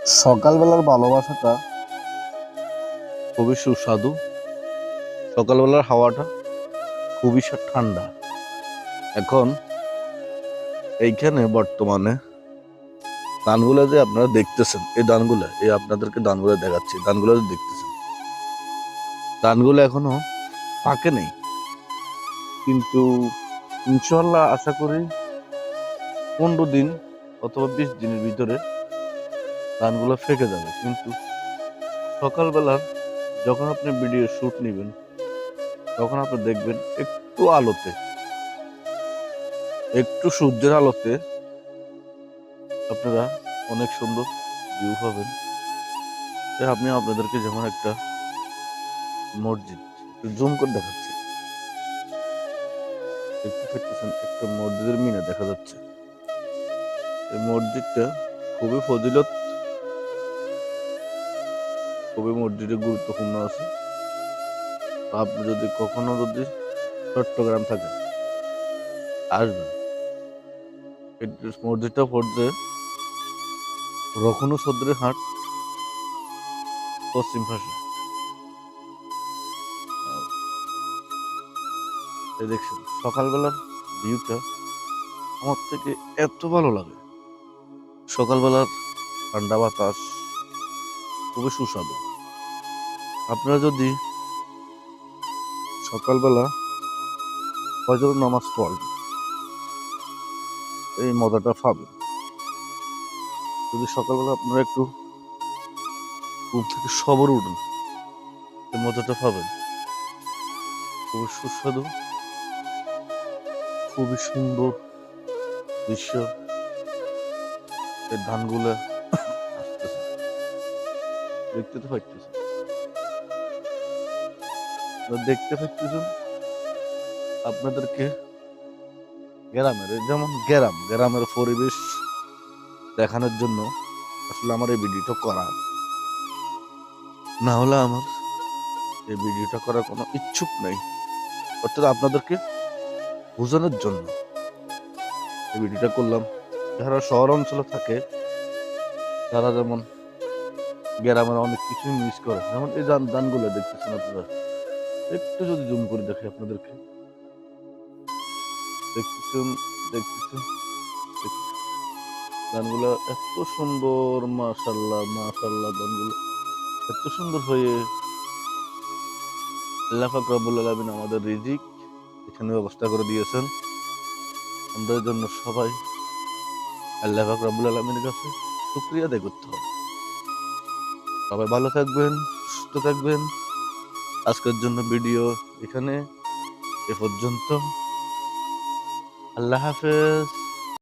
সকালবেলার ভালোবাসাটা খুবই সুস্বাদু। সকালবেলার হাওয়াটা খুবই ঠান্ডা। এখন এইখানে বর্তমানে ধানগুলো যে আপনারা দেখতেছেন, এই ধানগুলো আপনাদেরকে ধানগুলো দেখাচ্ছি। ধানগুলো যে দেখতেছেন, ধানগুলো এখনো পাকে নেই, কিন্তু ইনশাল্লাহ আশা করি 15 দিন অথবা 20 দিনের ভিতরে ধানগুলো ফেকে যাবে। কিন্তু সকালবেলা যখন আপনি ভিডিও শুট নেবেন, তখন আপনি দেখবেন একটু আলোতে, একটু সূর্যের আলোতে আপনারা অনেক সুন্দর ভিউ পাবেন। তাই আপনি আপনাদেরকে যেমন একটা মসজিদ একটু জুম করে দেখাচ্ছি, দেখতে পাচ্ছেন একটা মসজিদের মিনার দেখা যাচ্ছে। এই মসজিদটা খুবই ফজিলত, খুবই মসজিদে গুরুত্বপূর্ণ আছে। আপনি যদি কখনো চট্টগ্রাম থাকেন, আসবেন। এই মসজিদটা পড়ছে রখনু সদরের হাট, পশ্চিম পাশে। এই দেখছেন সকালবেলার ভিউটা আমার থেকে এত ভালো লাগে। সকালবেলার ঠান্ডা বাতাস খুবই সুস্বাদু। আপনারা যদি সকালবেলা ফজর নামাজ পড়েন, এই মজাটা পাবেন। যদি সকালবেলা আপনারা একটু ঘুম থেকে সবর উঠেন, এই মজাটা পাবেন। খুবই সুস্বাদু, খুবই সুন্দর দৃশ্য। এই ধানগুলা আসতেছে, দেখতে তো পাচ্ছেন, দেখতে পাচ্ছেন। আপনাদেরকে যেমন গ্রামের পরিবেশ দেখানোর জন্য আসলে আমার এই ভিডিওটা করা। না হলে আমার এই ভিডিওটা করার কোনো ইচ্ছুক নেই। অর্থাৎ আপনাদেরকে বোঝানোর জন্য এই ভিডিওটা করলাম। যারা শহর অঞ্চলে থাকে, তারা যেমন গ্রামের অনেক কিছুই মিস করে। যেমন এই ধানগুলো দেখতেছেন আপনারা, একটু যদি জুম করে দেখি আপনাদেরকে, দেখতেছেন দেখতেছেন দেখতেছেন। ধানগুলো এত সুন্দর, মাশাল্লাহ মাশাল্লাহ। ধানগুলো এত সুন্দর হয়ে আল্লাহ পাক রব্বুল আলামিন আমাদের রিজিক এখানে ব্যবস্থা করে দিয়েছেন। আমাদের জন্য সবাই আল্লাহ পাক রব্বুল আলামিনের কাছে শুকরিয়া আদায় করতে হবে। সবাই ভালো থাকবেন, সুস্থ থাকবেন। আজকের জন্য ভিডিও এখানে এ পর্যন্ত। আল্লাহ হাফেজ।